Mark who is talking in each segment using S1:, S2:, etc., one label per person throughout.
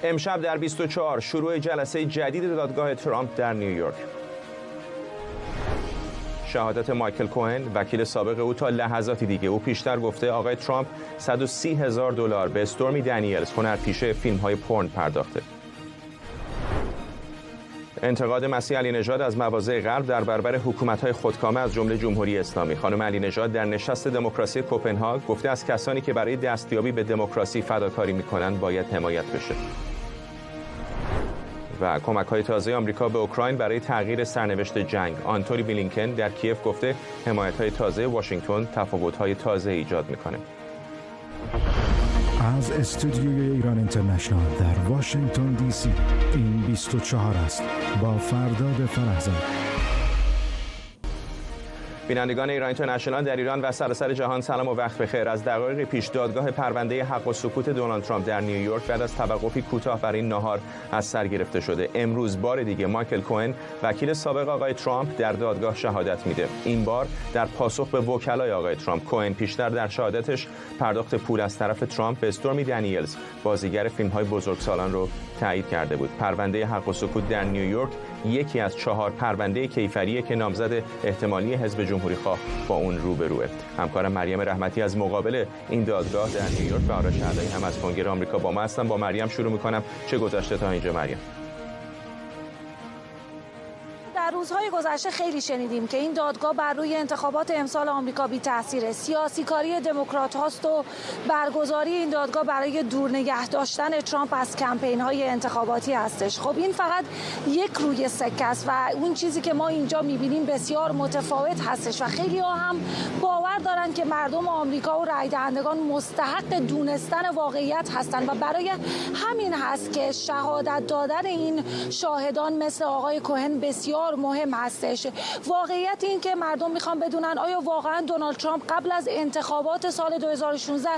S1: امشب در 24 شروع جلسه جدید دادگاه ترامپ در نیویورک. شهادت مایکل کوهن وکیل سابق او تا لحظاتی دیگه. او پیشتر گفته آقای ترامپ $130,000 به استورمی دنیلز هنرپیشه فیلم‌های پورن پرداخته. انتقاد مسیح علی نژاد از مواضع غرب در برابر حکومت‌های خودکامه از جمله جمهوری اسلامی. خانم علی نژاد در نشست دموکراسی کوپنهاگ گفته از کسانی که برای دستیابی به دموکراسی فداکاری می‌کنند باید حمایت بشه. و کمک‌های تازه آمریکا به اوکراین برای تغییر سرنوشت جنگ. آنتونی بلینکن در کیف گفته حمایت‌های تازه واشنگتن تفاوت‌های تازه ایجاد می‌کنه.
S2: از استودیوی ایران اینترنشنال در واشنگتن دی سی این 24 است با فرداد فرهزاد.
S1: بینندگان ایران اینترنشنال در ایران و سراسر جهان سلام و وقت بخیر. از دقایق پیش دادگاه پرونده حق و سکوت دونالد ترامپ در نیویورک بعد از توقفی کوتاه برای ناهار از سر گرفته شده. امروز بار دیگه مایکل کوهن وکیل سابق آقای ترامپ در دادگاه شهادت میده. این بار در پاسخ به وکلای آقای ترامپ. کوهن پیشتر در شهادتش پرداخت پول از طرف ترامپ به استورمی دنیلز بازیگر فیلم‌های بزرگسالان رو تایید کرده بود. پرونده حق و سکوت در نیویورک یکی از 4 پرونده کیفریه که نامزد احتمالی حزب جمهوری خواه با اون روبروه. همکارم مریم رحمتی از مقابل این دادگاه در نیویورک و آرش علایی هم از کنگره آمریکا با ما هستن. با مریم شروع می‌کنم. چه گذشته تا اینجا مریم؟
S3: در روزهای گذشته خیلی شنیدیم که این دادگاه بر روی انتخابات امسال آمریکا بی تاثیره. سیاسی کاری دموکرات هاست و برگزاری این دادگاه برای دور نگه داشتن ترامپ از کمپین های انتخاباتی هستش. خب این فقط یک روی سکه است و اون چیزی که ما اینجا میبینیم بسیار متفاوت هستش و خیلی ها هم باور دارن که مردم آمریکا و رای دهندگان مستحق دونستن واقعیت هستن و برای همین هست که شهادت دادن این شاهدان مثل آقای کوهن بسیار مهم هستش. واقعیت این که مردم میخوان بدونن آیا واقعا دونالد ترامپ قبل از انتخابات سال 2016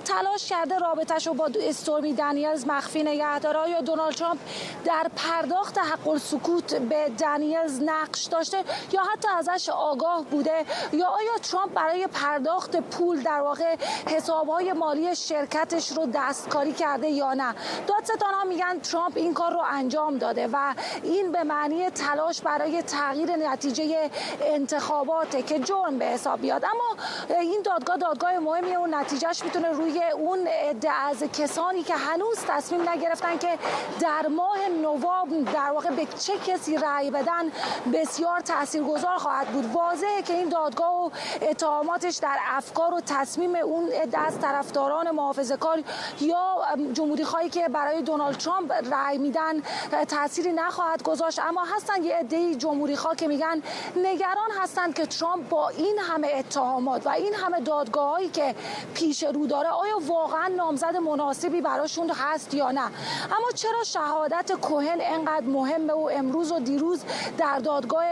S3: تلاش کرده رابطه‌اش رو با استورمی دنیلز مخفی نگه داره؟ آیا دونالد ترامپ در پرداخت حق السکوت به دنیلز نقش داشته یا حتی ازش آگاه بوده؟ یا آیا ترامپ برای پرداخت پول در واقع حساب‌های مالی شرکتش رو دستکاری کرده یا نه؟ دادستان‌ها میگن ترامپ این کار رو انجام داده و این به معنی تلاش برای تغییر نتیجه انتخاباته که جرم به حساب بیاد. اما این دادگاه مهمیه و نتیجهش میتونه روی اون عده از کسانی که هنوز تصمیم نگرفتن که در ماه نوامبر در واقع به چه کسی رأی بدن بسیار تاثیرگذار خواهد بود. واضحه که این دادگاه و اتهاماتش در افکار و تصمیم اون عده از طرفداران محافظه‌کار یا جمهوری‌خواهی که برای دونالد ترامپ رأی میدن تأثیری نخواهد گذاشت. اما هستن یه عده جمهوری‌خواه که میگن نگران هستند که ترامپ با این همه اتهامات و این همه دادگاه‌هایی که پیش رو داره آیا واقعا نامزد مناسبی براشون هست یا نه. اما چرا شهادت کوهن انقدر مهمه و امروز و دیروز در دادگاه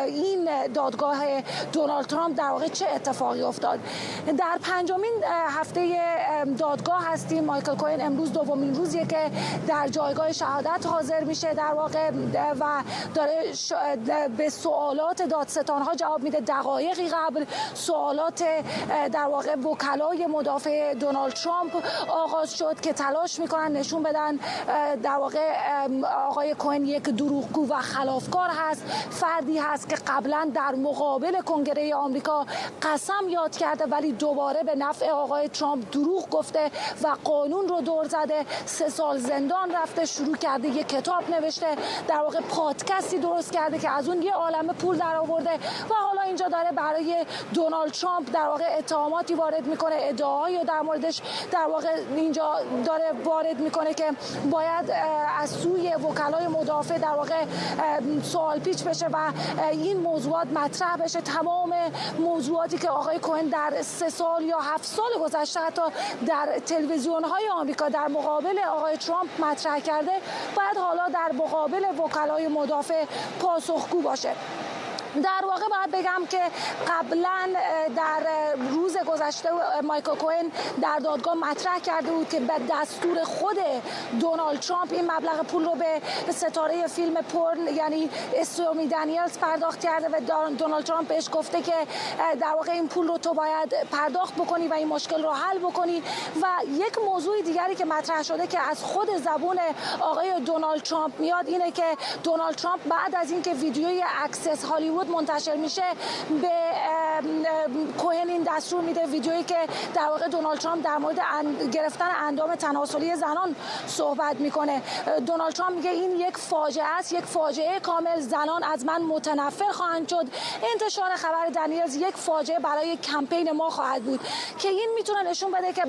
S3: این دادگاه دونالد ترامپ در واقع چه اتفاقی افتاد؟ در 5مین هفته دادگاه هستیم. مایکل کوهن امروز دومین روزیه که در جایگاه شهادت حاضر میشه در واقع و داره به سوالات دادستان‌ها جواب میده. دقایقی قبل سوالات در واقع وکلای مدافع دونالد ترامپ آغاز شد که تلاش میکنن نشون بدن در واقع آقای کوهن یک دروغگو و خلافکار هست، فردی هست که قبلا در مقابل کنگره آمریکا قسم یاد کرده ولی دوباره به نفع آقای ترامپ دروغ گفته و قانون رو دور زده. 3 سال زندان رفته، شروع کرده یک کتاب نوشته، در واقع پادکستی درست کرده که از اون یه عالمه پول در آورده و حالا اینجا داره برای دونالد ترامپ در واقع اتهاماتی وارد میکنه، ادعاهایی در موردش در واقع اینجا داره وارد میکنه که باید از سوی وکلای مدافع در واقع سوال پیچ بشه و این موضوعات مطرح بشه. تمام موضوعاتی که آقای کوهن در 3 سال یا 7 سال گذشته حتی در تلویزیون‌های آمریکا در مقابل آقای ترامپ مطرح کرده باید حالا در مقابل وکلای مدافع پاسخگو باشه. در واقع باید بگم که قبلا در روز گذشته مایکل کوهن در دادگاه مطرح کرده بود که به دستور خود دونالد ترامپ این مبلغ پول رو به ستاره فیلم پورن یعنی استورمی دنیلز پرداخت کرده و دونالد ترامپ بهش گفته که در واقع این پول رو تو باید پرداخت بکنی و این مشکل رو حل بکنی. و یک موضوع دیگری که مطرح شده که از خود زبون آقای دونالد ترامپ میاد اینه که دونالد ترامپ بعد از اینکه ویدیوی اکسس هالیوود منتشر میشه به کوهن این دستور میده، ویدیویی که در واقع دونالد ترامپ در مورد گرفتن اندام تناسلی زنان صحبت میکنه. دونالد ترامپ میگه این یک فاجعه است، یک فاجعه کامل، زنان از من متنفر خواهند شد. انتشار خبر دنیلز یک فاجعه برای کمپین ما خواهد بود که این میتونه نشون بده که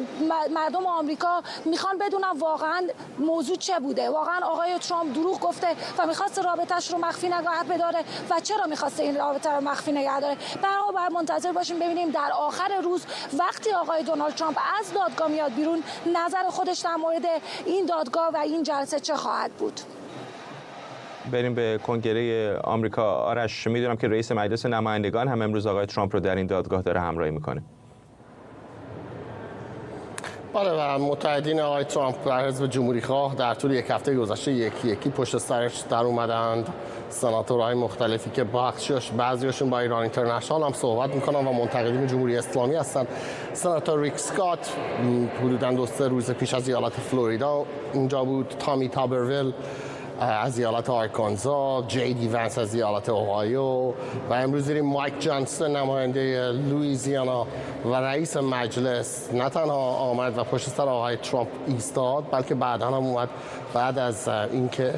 S3: مردم آمریکا میخوان بدونن واقعا موضوع چه بوده، واقعا آقای ترامپ دروغ گفته و میخواست رابطه‌اش رو مخفی نگه بداره و چرا میخواست این رابطه رو مخفی نگه داره. به هر حال باید منتظر باشیم ببینیم در آخر روز وقتی آقای دونالد ترامپ از دادگاه میاد بیرون نظر خودش در مورد این دادگاه و این جلسه چه خواهد بود.
S1: بریم به کنگره آمریکا. آرش، میدونم که رئیس مجلس نمایندگان هم امروز آقای ترامپ رو در این دادگاه داره همراهی میکنه.
S4: بله، و متحدین آقای ترامپ در حزب جمهوری‌خواه در طول یک هفته گذشته یکی پشت سرش در اومدند. سناتورهای مختلفی که بعضیاشون با ایران اینترنشنال هم صحبت میکنن و منتقدین جمهوری اسلامی هستن. سناتور ریک اسکات حدوداً 2-3 روز پیش از ایالت فلوریدا اینجا بود، تامی تابرویل از ایالت آرکانزا، جی دی ونس از ایالت اوهایو و امروز دیدیم مایک جانسون نماینده لوئیزیانا و رئیس مجلس نه تنها آمد و پشت سر آقای ترامپ ایستاد، بلکه بعدا هم اومد بعد از اینکه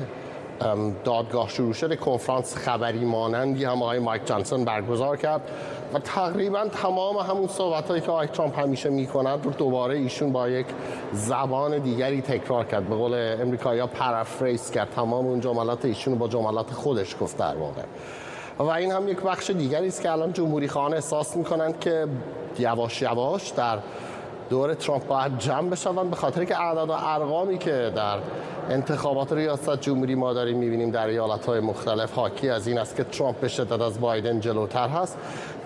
S4: دادگاه شروع شده کنفرانس خبری مانندی هم آقای مایک جانسون برگزار کرد و تقریبا تمام همون صحبتایی که آقای ترامپ همیشه میکند رو دوباره ایشون با یک زبان دیگری تکرار کرد. به قول امریکایی‌ها پرافریز کرد، تمام اون جملات ایشون رو با جملات خودش گفت در واقع. و این هم یک بخش دیگری است که الان جمهوری‌خواهان احساس میکنند که یواش یواش در دور ترامپ باید جمع بشوند، به خاطر که اعداد و ارقامی که در انتخابات ریاست جمهوری ما داریم می‌بینیم در ایالت‌های مختلف حاکی از این است که ترامپ به شدت از بایدن جلوتر هست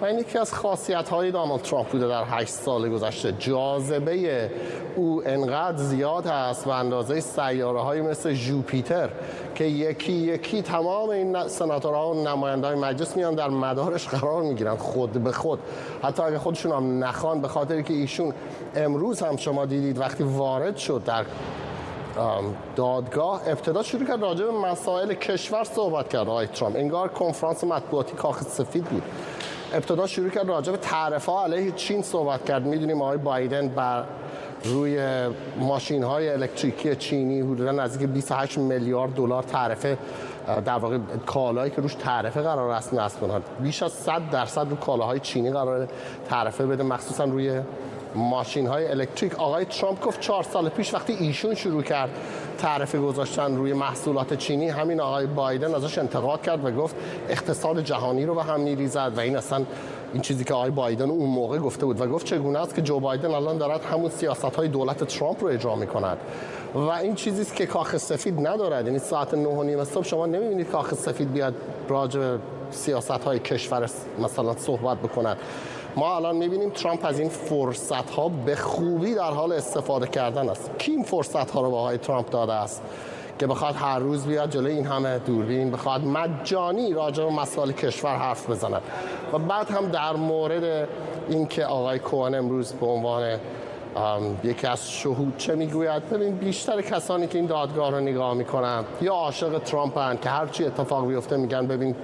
S4: و این یکی از خاصیت‌های دونالد ترامپ بوده در 8 سال گذشته. جاذبه او انقدر زیاد است به اندازه سیاره‌های مثل ژوپیتر که یکی یکی تمام این سناتورها و نماینده‌های مجلس میان در مدارش قرار می‌گیرن خود به خود، حتی اگه خودشون هم نخوان، به خاطر که ایشون امروز هم شما دیدید وقتی وارد شد در دادگاه ابتدا شروع کرد راجع به مسائل کشور صحبت کرد. آقای ترامپ انگار کنفرانس مطبوعاتی کاخ سفید بود. ابتدا شروع کرد راجع به تعرفه‌ها علیه چین صحبت کرد. میدونیم آقای بایدن بر روی ماشین‌های الکتریکی چینی حدوداً نزدیک 28 میلیارد دلار تعرفه، در واقع کالایی که روش تعرفه قرار است نصب کنند، بیش از 100% رو کالاهای چینی قرار تعرفه بده، مخصوصاً روی ماشین‌های الکتریک. آقای ترامپ گفت 4 سال پیش وقتی ایشون شروع کرد تعرفه گذاشتن روی محصولات چینی، همین آقای بایدن ازش انتقاد کرد و گفت اقتصاد جهانی رو به هم می‌ریزد و این اصلا این چیزی که آقای بایدن اون موقع گفته بود و گفت چگونه است که جو بایدن الان دارد همون سیاست‌های دولت ترامپ رو اجرا می‌کند و این چیزی است که کاخ سفید ندارد. یعنی ساعت 9:30 صبح شما نمی‌بینید کاخ سفید بیاد راجع به سیاست‌های کشور مثلا صحبت بکند. ما الان می‌بینیم ترامپ از این فرصت‌ها به خوبی در حال استفاده کردن است. کی این فرصت‌ها رو به آقای ترامپ داده است که بخواد هر روز بیاد جلوی این همه دوربین بخواد مجانی راجع به مسائل کشور حرف بزند و بعد هم در مورد اینکه آقای کوهن امروز به عنوان یکی از شهود چه میگوید؟ ببین بیشتر کسانی که این دادگاه رو نگاه میکنن یا عاشق ترامپ هستند که هر چی اتفاق بیفته میگن ببین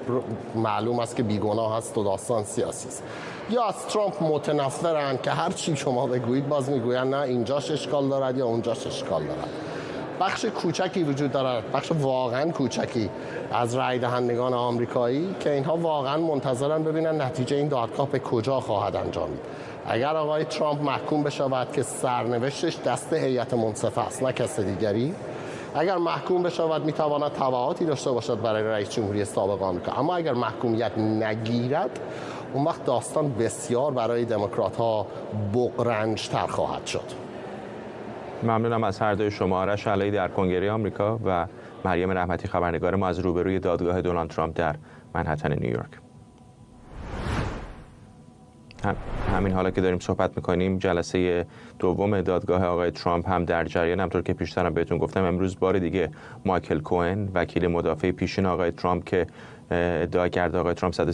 S4: معلوم است که بیگناه هست و داستان سیاسی است، یا از ترامپ متنفرن که هر چی شما بگویید باز میگوین نه اینجاش اشکال دارد یا اونجاش اشکال دارد. بخش کوچکی وجود دارد، بخش واقعا کوچکی از رای دهندگان آمریکایی که اینها واقعا منتظرن ببینن نتیجه این دادگاه به کجا خواهد انجامید. اگر آقای ترامپ محکوم بشود که سرنوشتش دست هیئت منصفه است نه کس دیگری، اگر محکوم بشود میتواند تبعاتی داشته باشد برای رئیس جمهوری سابق آمریکا، اما اگر محکومیت نگیرد اون وقت داستان بسیار برای دموکرات‌ها بغرنج‌تر خواهد شد.
S1: ممنونم از هر دوی شما. آرش علایی در کنگره آمریکا و مریم رحمتی خبرنگار ما از روبروی دادگاه دونالد ترامپ در منهتن نیویورک. همین حالا که داریم صحبت میکنیم جلسه دوم دادگاه آقای ترامپ هم در جریان، همطور که پیشترم بهتون گفتم امروز بار دیگه مایکل کوهن وکیل مدافع پیشین آقای ترامپ که ادعا کرده آقای ترامپ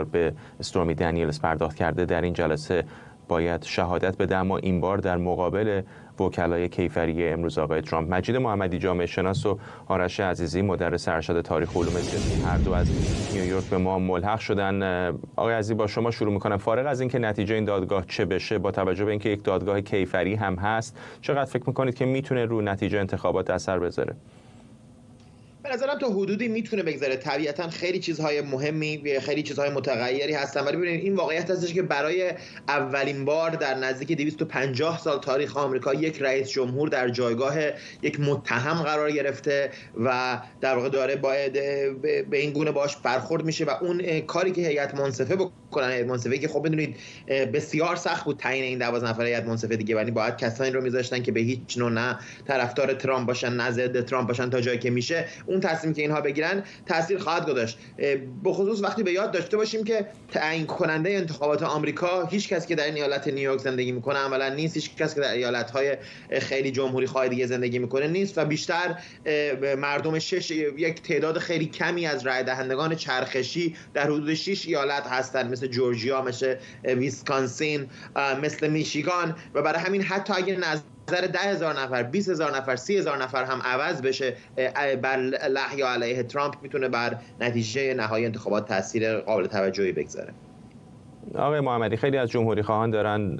S1: $130,000 به استورمی دنیلز پرداخت کرده در این جلسه باید شهادت بده، اما این بار در مقابل وکلای کیفری امروز آقای ترامپ. مجید محمدی جامعه شناس و آرش عزیزی مدرس ارشد تاریخ علوم سیاسی هر دو از نیویورک به ما ملحق شدن. آقای عزیزی با شما شروع میکنم. فارغ از اینکه نتیجه این دادگاه چه بشه، با توجه به اینکه یک دادگاه کیفری هم هست، چقدر فکر میکنید که میتونه رو نتیجه انتخابات اثر بذاره؟
S5: به نظرم تا حدودی میتونه بگذاره. طبیعتا خیلی چیزهای مهمی، خیلی چیزهای متغیری هستن، ولی ببینید این واقعیت هستش که برای اولین بار در نزدیک 250 سال تاریخ آمریکا یک رئیس جمهور در جایگاه یک متهم قرار گرفته و در واقع داره باید به این گونه باش برخورد میشه و اون کاری که هیئت منصفه بکنن، هیئت منصفه که خب بدونید بسیار سخت بود تعیین این 12 نفره هیئت منصفه دیگه، یعنی باید کسانی رو میذاشتن که به هیچ نوع نه طرفدار ترامپ باشن نه ضد ترامپ باشن تا جایی که میشه اون تصمیمی که اینها بگیرن تاثیر خواهد گذاشت. به خصوص وقتی به یاد داشته باشیم که تعیین کننده انتخابات آمریکا هیچ کس که در این ایالت نیویورک زندگی میکنه عملا نیست، هیچ کس که در ایالت‌های خیلی جمهوری خواه دیگه زندگی میکنه نیست و بیشتر مردم یک تعداد خیلی کمی از رای دهندگان چرخشی در حدود 6 ایالت هستن، مثل جورجیا، مثل ویسکانسین، مثل میشیگان، و برای همین حتی اگر نظر 10,000 نفر، 20,000 نفر، 30,000 نفر هم عوض بشه بر لحی یا علیه ترامپ، میتونه بر نتیجه نهایی انتخابات تاثیر قابل توجهی بگذاره.
S1: آقای محمدی، خیلی از جمهوری خواهان دارن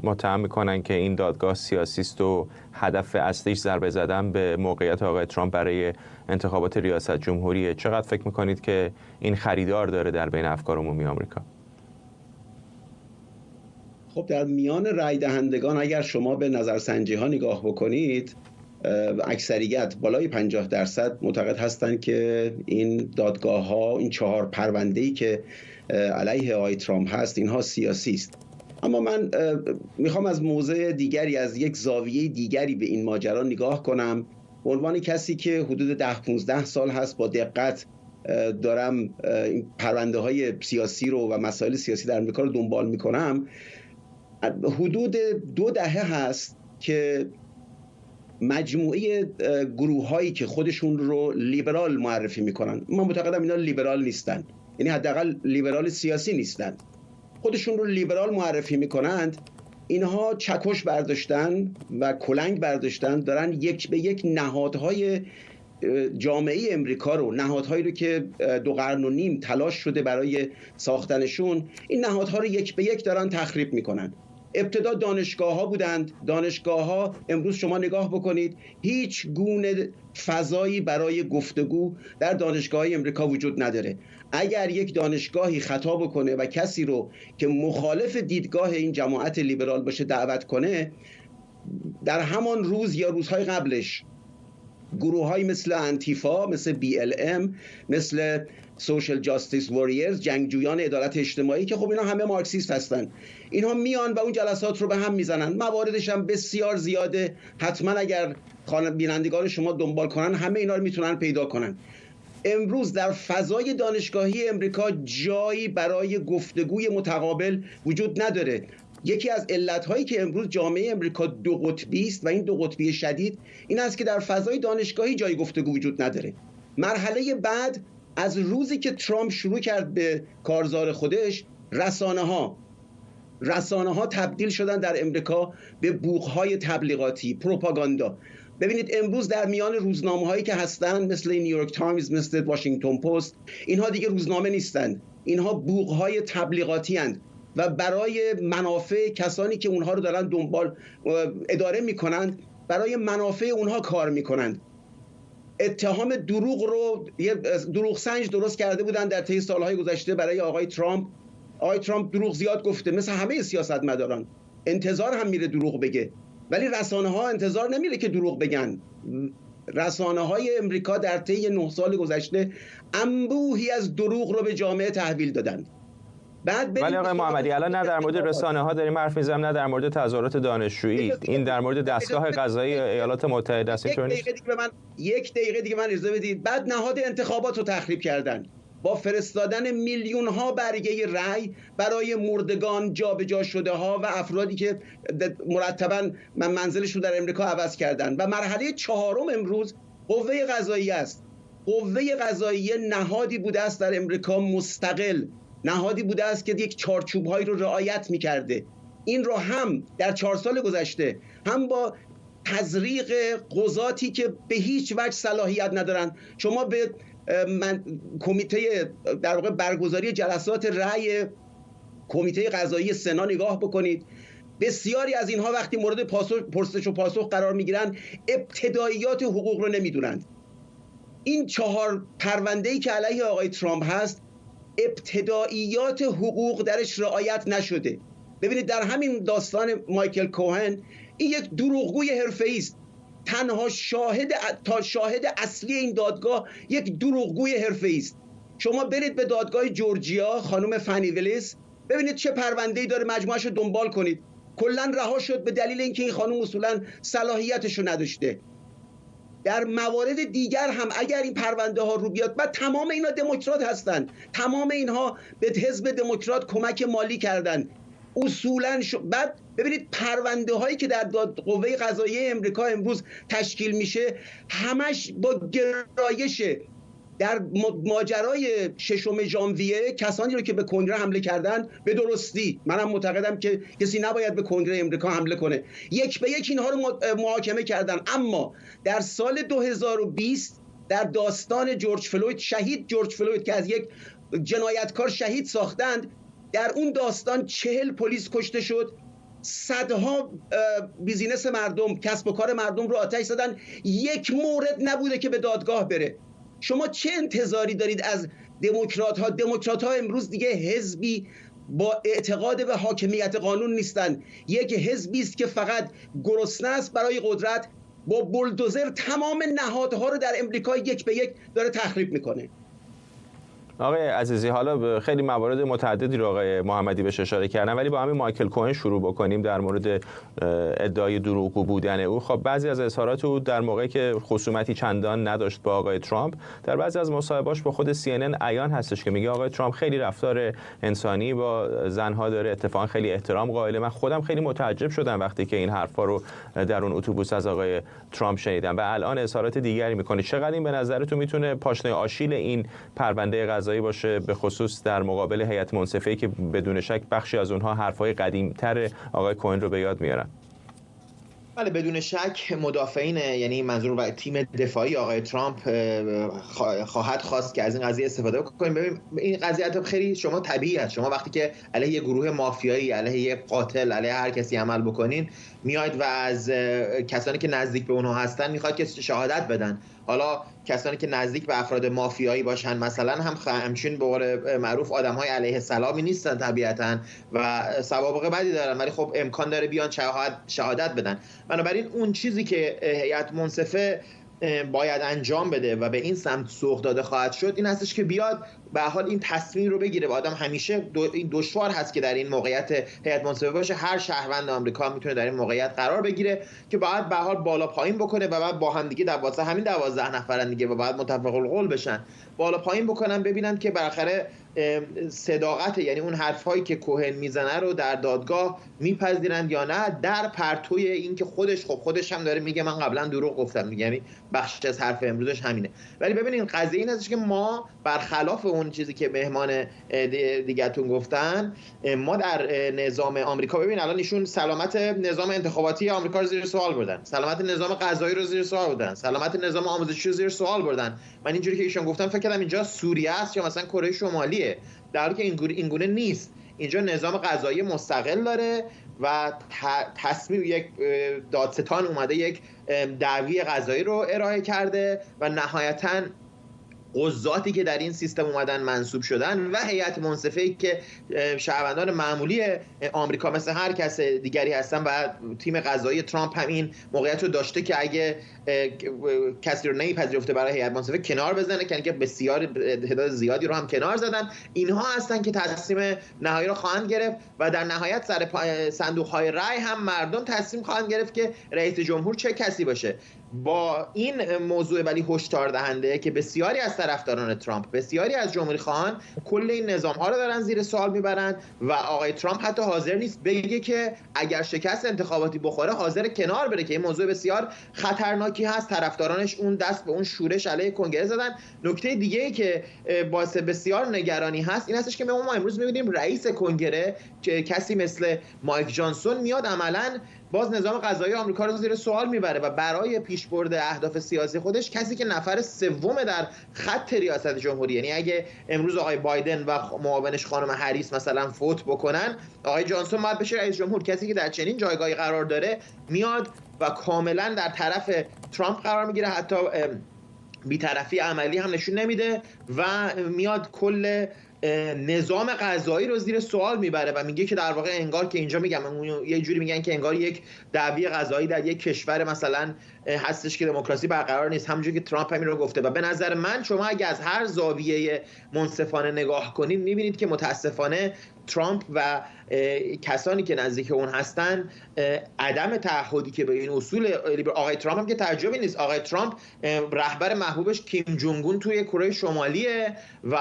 S1: متهم میکنن که این دادگاه سیاسی است و هدف اصلیش ضربه زدن به موقعیت آقای ترامپ برای انتخابات ریاست جمهوریه. چقدر فکر میکنید که این خریدار داره در بین افکار عمومی آمریکا؟
S6: خب در میان رای دهندگان اگر شما به نظرسنجی ها نگاه بکنید، اکثریت بالای 50% معتقد هستند که این دادگاه ها، این 4 پرونده‌ای که علیه آقای ترامپ هست، اینها سیاسی است. اما من میخوام از موضع دیگری، از یک زاویه دیگری به این ماجرا نگاه کنم. به عنوان کسی که حدود 10-15 سال هست با دقت دارم این پرونده های سیاسی رو و مسائل سیاسی در آمریکا رو دنبال میکنم، حدود 2 دهه هست که مجموعه گروه هایی که خودشون رو لیبرال معرفی میکنن، من معتقدم اینا لیبرال نیستن، یعنی حداقل لیبرال سیاسی نیستن، خودشون رو لیبرال معرفی میکنند، اینها چکش برداشتن و کلنگ برداشتن، دارن یک به یک نهادهای جامعه امریکا رو، نهادهایی رو که 2 قرن و نیم تلاش شده برای ساختنشون، این نهادها رو یک به یک دارن تخریب میکنن. ابتدا دانشگاه ها بودند. دانشگاه ها امروز شما نگاه بکنید، هیچ گونه فضایی برای گفتگو در دانشگاه های امریکا وجود نداره. اگر یک دانشگاهی خطا بکنه و کسی رو که مخالف دیدگاه این جماعت لیبرال باشه دعوت کنه، در همان روز یا روزهای قبلش گروه‌هایی مثل انتیفا، مثل BLM، مثل سوشال جاستیس واریرز، جنگجویان عدالت اجتماعی، که خب اینا همه مارکسیست هستن، اینها میان و اون جلسات رو به هم میزنن. مواردش هم بسیار زیاده، حتما اگر بینندگان شما دنبال کنن همه اینا رو میتونن پیدا کنن. امروز در فضای دانشگاهی امریکا جایی برای گفتگوی متقابل وجود نداره. یکی از علت‌هایی که امروز جامعه امریکا 2 قطبی است و این 2 قطبی شدید این است که در فضای دانشگاهی جای گفتگو وجود نداره. مرحله بعد از روزی که ترامپ شروع کرد به کارزار خودش، رسانه ها تبدیل شدن در امریکا به بوق‌های تبلیغاتی، پروپاگاندا. ببینید امروز در میان روزنامه‌هایی که هستن مثل نیویورک تایمز، مثل واشنگتن پست، اینها دیگه روزنامه نیستند، اینها بوق‌های تبلیغاتی اند و برای منافع کسانی که اونها رو دارن اداره میکنند، برای منافع اونها کار میکنند. اتهام دروغ رو، یه دروغ سنج درست کرده بودن در طی سالهای گذشته برای آقای ترامپ. آقای ترامپ دروغ زیاد گفته، مثل همه سیاستمداران انتظار هم میره دروغ بگه، ولی رسانه ها انتظار نمیره که دروغ بگن. رسانه های امریکا در طی 9 سال گذشته انبوهی از دروغ رو به جامعه تحویل دادند.
S1: ولی آقای محمدی الان نه در مورد رسانه ها داریم حرف میزنیم، نه در مورد تظاهرات دانشجویی، این در مورد دستگاه قضایی ایالات متحده است.
S6: یک دقیقه دیگه من اجازه بدید. بعد نهاد انتخابات رو تخریب کردن. با فرستادن میلیون ها برگه رأی برای مردگان، جابجا شده ها و افرادی که مرتباً منزلشون در امریکا عوض کردن. و مرحله چهارم امروز قوه قضاییه است. قوه قضاییه نهادی بوده است در امریکا مستقل، نهادی بوده است که یک چارچوب‌هایی رو رعایت می‌کرده. این رو هم در 4 سال گذشته هم با تزریق قضاتی که به هیچ وجه صلاحیت ندارن. شما به کمیته در واقع برگزاری جلسات رأی کمیته قضایی سنا نگاه بکنید. بسیاری از اینها وقتی مورد پرسش و پاسخ قرار میگیرن ابتداییات حقوق رو نمیدونند. این 4 پرونده‌ای که علیه آقای ترامپ هست ابتداییات حقوق درش رعایت نشده. ببینید در همین داستان مایکل کوهن، این یک دروغگوی حرفه‌ای است. تنها شاهد اصلی این دادگاه یک دروغگوی حرفه‌ای است. شما برید به دادگاه جورجیا، خانم فنی ویلیس، ببینید چه پرونده‌ای داره، مجموعه‌شو دنبال کنید. کلاً رها شد به دلیل اینکه این خانم اصولاً صلاحیتشو نداشته. در موارد دیگر هم اگر این پرونده ها رو بیاد، بعد تمام اینا دموکرات هستن، تمام اینها به حزب دموکرات کمک مالی کردن اصولاً. بعد ببینید پرونده هایی که در قوه قضاییه امریکا امروز تشکیل میشه همش با گرایشه. در ماجرای 6 ژانویه کسانی رو که به کنگره حمله کردن، به درستی منم معتقدم که کسی نباید به کنگره امریکا حمله کنه، یک به یک اینها رو محاکمه کردن. اما در سال 2020 در داستان جورج فلوید، شهید جورج فلوید که از یک جنایتکار شهید ساختند، در اون داستان 40 پلیس کشته شد، صدها بیزینس مردم، کسب و کار مردم رو آتش زدن، یک مورد نبوده که به دادگاه بره. شما چه انتظاری دارید از دموکرات ها؟ دموکرات ها امروز دیگه حزبی با اعتقاد به حاکمیت قانون نیستن، یک حزبی است که فقط گرسنه است برای قدرت، با بولدوزر تمام نهادها رو در امریکا یک به یک داره تخریب میکنه.
S1: آقای عزیزی، حالا خیلی موارد متعددی رو آقای محمدی بهش اشاره کردن، ولی با همین مایکل کوهن شروع بکنیم در مورد ادعای دروغگو بودن او. خب بعضی از اظهارات او در موقعی که خصومتی چندان نداشت با آقای ترامپ، در بعضی از مصاحبه‌اش با خود CNN عیان هستش که میگه آقای ترامپ خیلی رفتار انسانی با زنها داره، اتفاقا خیلی احترام قائله. من خودم خیلی متعجب شدم وقتی که این حرفا رو در اون اتوبوس از آقای ترامپ شنیدم و الان اظهارات دیگری میکنه. چقدر این به نظرتون میتونه پاشنه آشیل این پرونده قضایی باشه، به خصوص در مقابل هیئت منصفه‌ای که بدون شک بخشی از اونها حرفای قدیم‌تر آقای کوهن رو به یاد میارن؟
S5: بله بدون شک مدافعین، یعنی منظور تیم دفاعی آقای ترامپ خواهد خواست که از این قضیه استفاده کنیم. ببین این قضیه خیلی شما طبیعی است. شما وقتی که علیه یه گروه مافیایی، علیه یه قاتل، علیه هر کسی عمل بکنین، میاید و از کسانی که نزدیک به اونها هستن میخواد که شهادت بدن. حالا کسانی که نزدیک به افراد مافیایی باشن مثلا همچین به قول معروف آدم‌های علیه السلامی نیستن طبیعتاً و سوابق بدی دارن، ولی خب امکان داره بیان شهادت بدن. بنابراین اون چیزی که هیئت منصفه باید انجام بده و به این سمت سوق داده خواهد شد این هستش که بیاد به حال این تصمیم رو بگیره. و آدم همیشه این دشوار هست که در این موقعیت هیئت منصفه باشه. هر شهروند آمریکا میتونه در این موقعیت قرار بگیره که باید به حال بالا پایین بکنه و بعد با هم دیگه 12 نفرن دیگه و باید متفق القول بشن، بالا پایین بکنن، ببینن که بالاخره صداقت، یعنی اون حرفایی که کوهن میزنه رو در دادگاه میپذیرند یا نه، در پرتوی این که خودش هم داره میگه من قبلا دروغ گفتم، یعنی بخش از حرف امروزش همینه. ولی ببینید قضیه این هستش که ما برخلاف اون چیزی که مهمان دیگه‌تون گفتن، ما در نظام آمریکا، ببین الان ایشون سلامت نظام انتخاباتی آمریکا رو زیر سوال بردن، سلامت نظام قضایی رو زیر سوال بردن، سلامت نظام آموزشی رو زیر سوال بردن. من اینجوری که ایشون گفتن فکر کردم اینجا سوریه است یا مثلا کره شمالیه، در حالی که اینگونه نیست. اینجا نظام قضایی مستقل داره و تصمیم یک دادستان اومده یک دعوی قضایی رو ارائه کرده و نهایتاً قضاتی که در این سیستم اومدن منصوب شدن و هیئت منصفه‌ای که شهروندان معمولی آمریکا مثل هر کس دیگری هستن و تیم قضایی ترامپ هم این موقعیت رو داشته که اگه کسی رو نمیپذیرفته برای هیئت منصفه کنار بزنه، که بسیار تعداد زیادی رو هم کنار زدن. اینها هستن که تصمیم نهایی رو خواهند گرفت و در نهایت سر صندوق‌های رای هم مردم تصمیم خواهند گرفت که رئیس جمهور چه کسی باشه. با این موضوع ولی هشدار دهنده که بسیاری از طرفداران ترامپ. بسیاری از جمهوری خواهان کل این نظام ها رو دارن زیر سوال میبرن و آقای ترامپ حتی حاضر نیست بگه که اگر شکست انتخاباتی بخوره حاضر کنار بره، که این موضوع بسیار خطرناکی هست. طرفدارانش اون دست به اون شورش علیه کنگره زدن. نکته دیگه ای که باعث بسیار نگرانی هست این هستش که ما امروز می‌بینیم رئیس کنگره که کسی مثل مایک جانسون میاد عملاً باز نظام قضایی آمریکا رو زیر سوال میبره و برای پیشبرد اهداف سیاسی خودش کسی که نفر سوم در خط ریاست جمهوری، یعنی اگه امروز آقای بایدن و معاونش خانم هریس مثلا فوت بکنن، آقای جانسون باید بشه رئیس جمهور. کسی که در چنین جایگاهی قرار داره میاد و کاملا در طرف ترامپ قرار میگیره، حتی بی‌طرفی عملی هم نشون نمیده و میاد کل نظام قضایی رو زیر سوال میبره و میگه که در واقع انگار که اینجا میگم یه جوری میگن که انگار یک دعوی قضایی در یک کشور مثلا هستش که دموکراسی برقرار نیست، همونجوری که ترامپ همین رو گفته. و به نظر من شما اگه از هر زاویه منصفانه نگاه کنید میبینید که متاسفانه ترامپ و کسانی که نزدیک اون هستن عدم تعهدی که به این اصول آقای ترامپ هم که تعجبی نیست، آقای ترامپ رهبر محبوبش کیم جونگ اون توی کره شمالیه و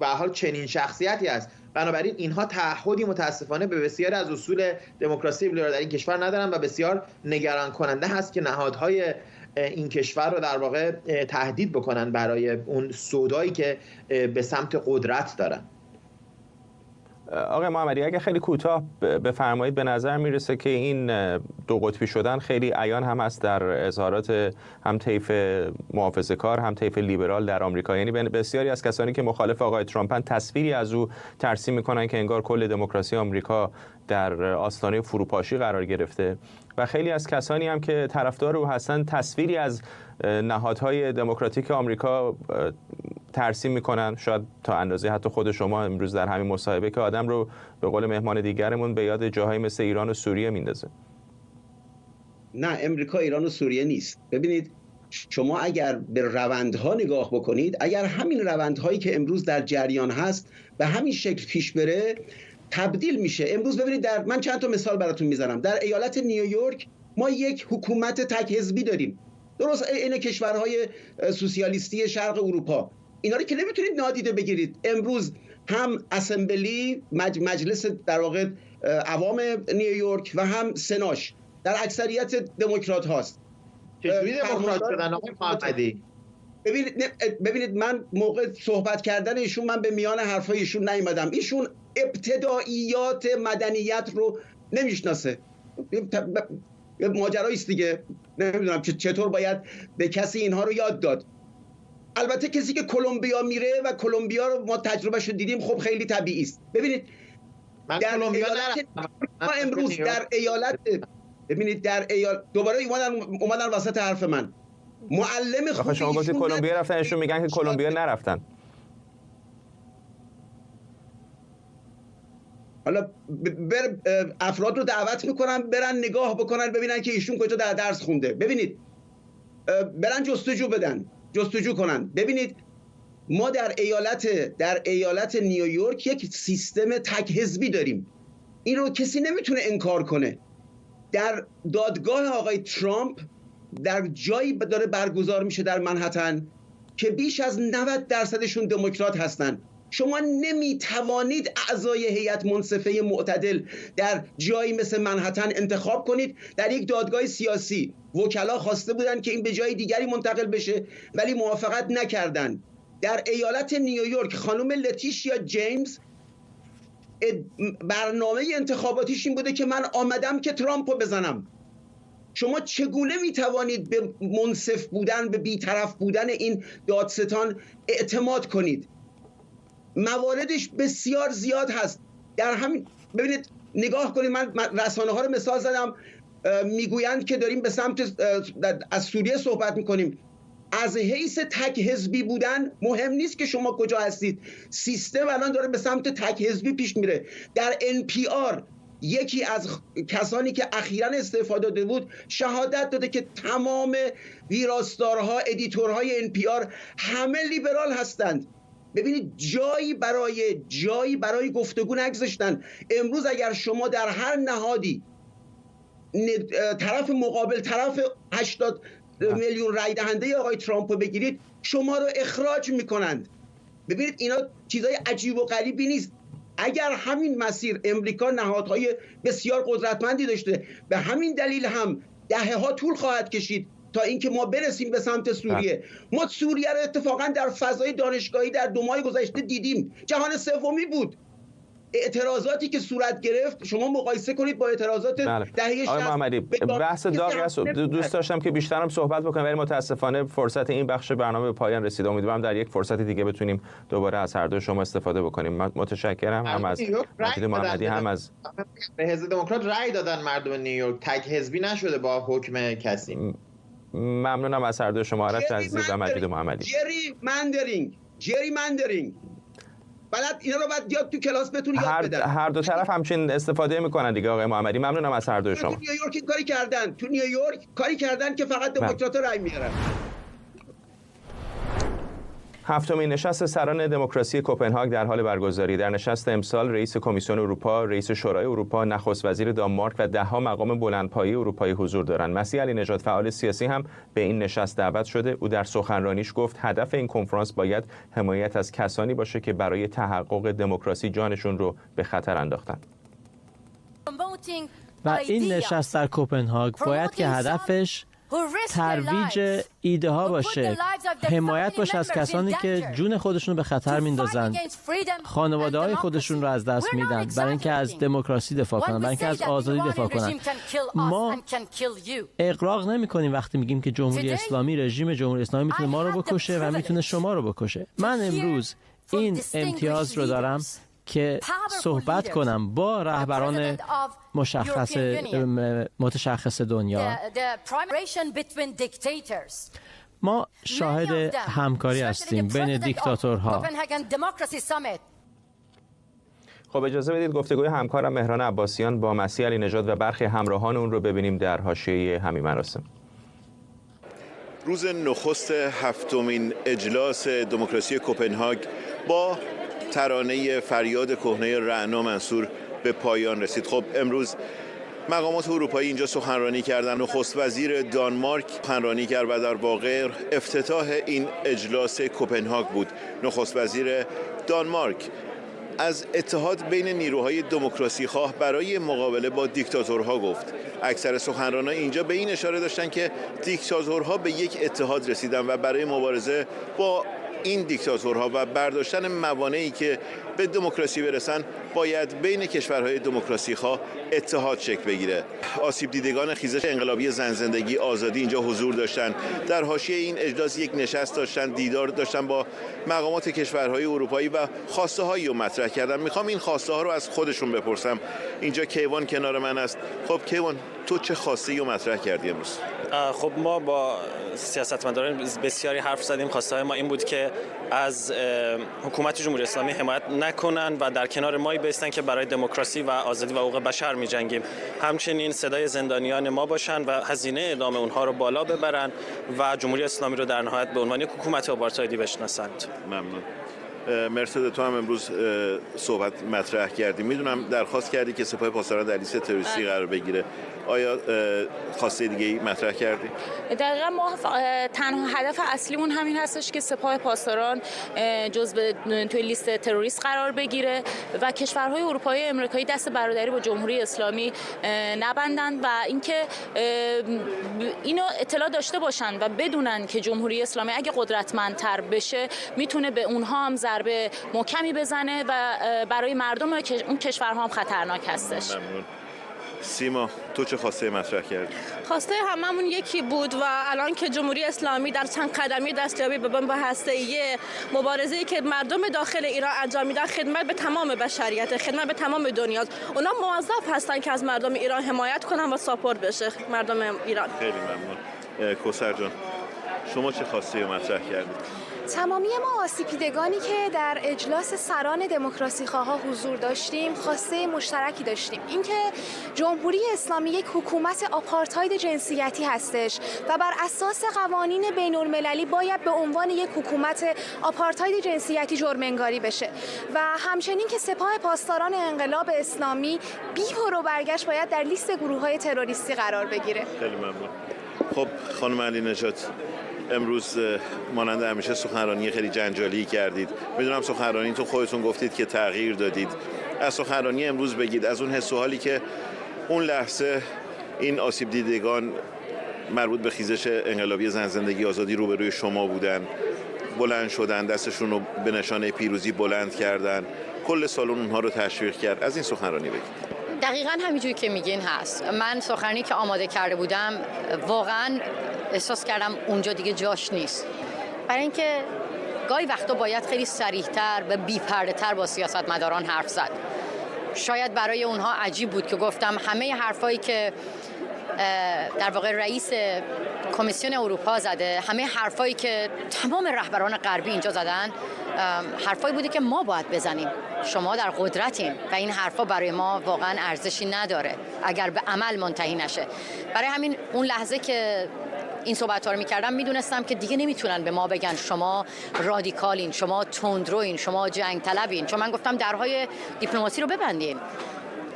S5: به حال چنین شخصیتی است. بنابراین اینها تعهدی متاسفانه به بسیاری از اصول دموکراسی لیبرال در این کشور ندارن و بسیار نگران کننده هست که نهادهای این کشور رو در واقع تهدید بکنن برای اون سودایی که به سمت قدرت دارن.
S1: آقای محمدی اگه خیلی کوتاه بفرمایید، به نظر میرسه که این دو قطبی شدن خیلی عیان هم هست در اظهارات هم طیف محافظه‌کار هم طیف لیبرال در آمریکا. یعنی بسیاری از کسانی که مخالف آقای ترامپن تصویری از او ترسیم میکنن که انگار کل دموکراسی آمریکا در آستانه فروپاشی قرار گرفته و خیلی از کسانی هم که طرفدار او هستن تصویری از نهادهای دموکراتیک آمریکا ترسیم میکنن، شاید تا اندازه حتی خود شما امروز در همین مصاحبه که آدم رو به قول مهمان دیگرمون به یاد جاهای مثل ایران و سوریه میندازه.
S6: نه، امریکا ایران و سوریه نیست. ببینید شما اگر به روندها نگاه بکنید، اگر همین روندهایی که امروز در جریان هست به همین شکل پیش بره تبدیل میشه. امروز ببینید من چند تا مثال براتون میزنم. در ایالت نیویورک ما یک حکومت تک حزبی داریم، درست این کشورهای سوسیالیستی شرق اروپا. اینا رو که نمیتونید نادیده بگیرید. امروز هم اسمبلی مجلس در واقع عوام نیویورک و هم سناش در اکثریت دموکرات هاست.
S5: چجوری دموکرات شدن آقای محمدی؟
S6: ببینید من موقع صحبت کردن ایشون من به میان حرفای ایشون نیومدم. ایشون ابتداییات مدنیت رو نمیشناسه. ماجرایی است دیگه. نمیدونم چطور باید به کسی اینها رو یاد داد. البته کسی که کلمبیا میره و کلمبیا رو ما تجربهش رو دیدیم، خب خیلی طبیعی است. ببینید در امروز در ایالت، ببینید در ایالت دوباره اومدن وسط حرف من. معلم خوبی
S1: شما گفتید کلمبیا رفتن، ایشون میگن که کلمبیا نرفتن.
S6: حالا افراد رو دعوت میکنن برن نگاه بکنن ببینن که ایشون کجا درس خونده. ببینید برن جستجو کنن. ببینید ما در ایالت نیویورک یک سیستم تک حزبی داریم. این رو کسی نمیتونه انکار کنه. در دادگاه آقای ترامپ در جایی داره برگزار میشه در منهتن که بیش از 90% دموکرات هستن. شما نمیتوانید اعضای هیئت منصفه معتدل در جایی مثل منهتن انتخاب کنید. در یک دادگاه سیاسی وکلا خواسته بودن که این به جای دیگری منتقل بشه ولی موافقت نکردن. در ایالت نیویورک خانم لتیشیا جیمز برنامه انتخاباتیش این بوده که من آمدم که ترامپو بزنم. شما چگونه میتوانید به منصف بودن، به بی‌طرف بودن این دادستان اعتماد کنید؟ مواردش بسیار زیاد هست. در همین ببینید نگاه کنید، من رسانه ها رو مثال زدم، میگویند که داریم به سمت از سوریه صحبت میکنیم. از حیث تک حزبی بودن مهم نیست که شما کجا هستید. سیستم الان داره به سمت تک حزبی پیش میره. در NPR یکی از کسانی که اخیراً استعفا داده بود شهادت داده که تمام ویراستارها، ادیتورهای NPR همه لیبرال هستند. ببینید جایی برای گفتگو نگذاشتن. امروز اگر شما در هر نهادی طرف مقابل طرف میلیون رای دهنده آقای ترامپ رو بگیرید شما رو اخراج میکنند. ببینید اینا چیزای عجیب و غریبی نیست. اگر همین مسیر امریکا نهادهای بسیار قدرتمندی داشته، به همین دلیل هم دهه‌ها طول خواهد کشید تا اینکه ما برسیم به سمت سوریه. ما سوریه رو اتفاقا در فضای دانشگاهی در 2 ماه گذشته دیدیم. جهان سومی بود. اعتراضاتی که صورت گرفت شما مقایسه کنید با اعتراضات دهه 60.
S1: آقای محمدی بحث داغی است. دوست داشتم که بیشترم صحبت بکنم ولی متاسفانه فرصت این بخش برنامه به پایان رسید. امیدوارم در یک فرصت دیگه بتونیم دوباره از هر دو شما استفاده بکنیم. متشکرم هم از مجید محمدی هم از
S5: به حزب دموکرات رأی دادن مردم نیویورک، تک حزبی نشده با حکم کسی.
S1: ممنونم از هر دو شما آرش عزیز و مجید محمدی.
S6: جری ماندرینگ بعد اینا رو بعد یاد تو کلاس بتونی یاد بدن.
S1: هر دو طرف همچین استفاده میکنن دیگه آقای محمدی. ممنونم از هر دو شما.
S6: تو نیویورک کاری کردن که فقط دموکرات‌ها رأی میارن.
S1: هفتمین نشست سران دموکراسی کوپنهاگ در حال برگزاری. در نشست امسال رئیس کمیسیون اروپا، رئیس شورای اروپا، نخست وزیر دانمارک و 10 مقام بلندپایه اروپایی حضور دارند. مسیح علی نژاد فعال سیاسی هم به این نشست دعوت شده. او در سخنرانیش گفت هدف این کنفرانس باید حمایت از کسانی باشه که برای تحقق دموکراسی جانشون رو به خطر انداختند.
S7: و این نشست در کوپنهاگ باید که هدفش ترویج ایده ها باشه، حمایت باشه از کسانی که جون خودشون رو به خطر میندازن، خانواده های خودشون رو از دست میدن برای اینکه از دموکراسی دفاع کنن، برای اینکه از آزادی دفاع کنن. ما اغراق نمی کنیم وقتی میگیم که جمهوری اسلامی، رژیم جمهوری اسلامی میتونه ما رو بکشه و میتونه شما رو بکشه. من امروز این امتیاز رو دارم که صحبت کنم با رهبران متشخص دنیا. ما شاهد همکاری هستیم بین دیکتاتورها.
S1: خب اجازه بدید گفتگوی همکارم مهران عباسیان با مسیح علی نژاد و برخی همراهان اون رو ببینیم در حاشیه همین مراسم.
S8: روز نخست هفتمین اجلاس دموکراسی کوپنهاگ با ترانه فریاد کهنه رعنا منصور به پایان رسید. خب امروز مقامات اروپایی اینجا سخنرانی کردن. نخست وزیر دانمارک سخنرانی کرد و در واقع افتتاح این اجلاس کوپنهاگ بود. نخست وزیر دانمارک از اتحاد بین نیروهای دموکراسی خواه برای مقابله با دیکتاتورها گفت. اکثر سخنرانان اینجا به این اشاره داشتن که دیکتاتورها به یک اتحاد رسیدن و برای مبارزه با این دیکتاتورها و برداشتن موانعی که به دموکراسی برسن باید بین کشورهای دموکراسی خواه اتحاد شکل بگیره. آسیب دیدگان خیزش انقلابی زن زندگی آزادی اینجا حضور داشتن. در حاشیه این اجلاس یک نشست داشتن، دیدار داشتن با مقامات کشورهای اروپایی و خواسته هایی رو مطرح کردن. میخوام این خواسته ها رو از خودشون بپرسم. اینجا کیوان کنار من است. خب کیوان، تو چه خواسته ای رو مطرح کردی امروز؟
S9: خب ما با سیاستمداران بسیاری حرف زدیم. خواسته های ما این بود که از حکومت جمهوری اسلامی حمایت نکنن و در کنار ما بایستن که برای دموکراسی و آزادی و حقوق بشر می‌جنگیم. همچنین صدای زندانیان ما باشن و هزینه اعدام اونها رو بالا ببرن و جمهوری اسلامی رو در نهایت به عنوان یک حکومت آپارتایدی بشناسند.
S8: ممنون. مرسد، تو هم امروز صحبت مطرح کردی. میدونم درخواست کردی که سپاه پاسداران در لیست تروریستی قرار بگیره. آیا خواسته دیگه مطرح کردی؟
S10: دقیقاً ما تنها هدف اصلیمون همین هستش که سپاه پاسداران جزو توی لیست تروریست قرار بگیره و کشورهای اروپایی و آمریکایی دست برادری با جمهوری اسلامی نبندن و اینکه اینو اطلاع داشته باشن و بدونن که جمهوری اسلامی اگه قدرتمندتر بشه میتونه به اونها هم ضربه محکمی بزنه و برای مردم اون کشورها هم خطرناک هستش.
S8: ممنون. سیما، تو چه خواسته مطرح کردی؟
S11: خواسته هممون یکی بود و الان که جمهوری اسلامی در چند قدمی دستیابی به بمب هسته‌ای، مبارزه‌ای که مردم داخل ایران انجام میدن خدمت به تمام بشریت، خدمت به تمام دنیا. اونا موظف هستن که از مردم ایران حمایت کنن و ساپورت بشه مردم ایران.
S8: خیلی ممنون. کوثر جان، شما چه خواسته مطرح کردید؟
S12: تمامی ما آسیب‌دیدگانی که در اجلاس سران دموکراسی خواها حضور داشتیم خواسته مشترکی داشتیم، اینکه جمهوری اسلامی یک حکومت آپارتاید جنسیتی هستش و بر اساس قوانین بین‌المللی باید به عنوان یک حکومت آپارتاید جنسیتی جرم انگاری بشه و همچنین که سپاه پاسداران انقلاب اسلامی بی پر و برگشت باید در لیست گروه‌های تروریستی قرار بگیره.
S8: خیلی ممنون. خب خانم علی نژاد، امروز مانند همیشه سخنرانی خیلی جنجالی کردید. میدونم سخنرانیتون خودتون گفتید که تغییر دادید. از سخنرانی امروز بگید، از اون حس و حالی که اون لحظه این آسیب دیدگان مربوط به خیزش انقلابی زن زندگی آزادی روبروی شما بودن، بلند شدن، دستشون رو به نشانه پیروزی بلند کردن، کل سالن اونها رو تشویق کرد. از این سخنرانی بگید.
S13: دقیقاً همینجوری که میگین هست. من سخنرانی که آماده کرده بودم واقعاً احساس کردم اونجا دیگه جاش نیست، برای اینکه گاهی وقتا باید خیلی صریح‌تر و بی‌پرده‌تر با سیاستمداران حرف زد. شاید برای اونها عجیب بود که گفتم همه حرفایی که در واقع رئیس کمیسیون اروپا زده، همه حرفایی که تمام رهبران غربی اینجا زدن، حرفایی بوده که ما باید بزنیم. شما در قدرتین و این حرفا برای ما واقعا ارزشی نداره اگر به عمل منتهی نشه. برای همین اون لحظه که این صحبت‌ها رو می‌کردم میدونستم که دیگه نمیتونن به ما بگن شما رادیکالین، شما تندروین، شما جنگ طلبین، چون من گفتم درهای دیپلماسی رو ببندین.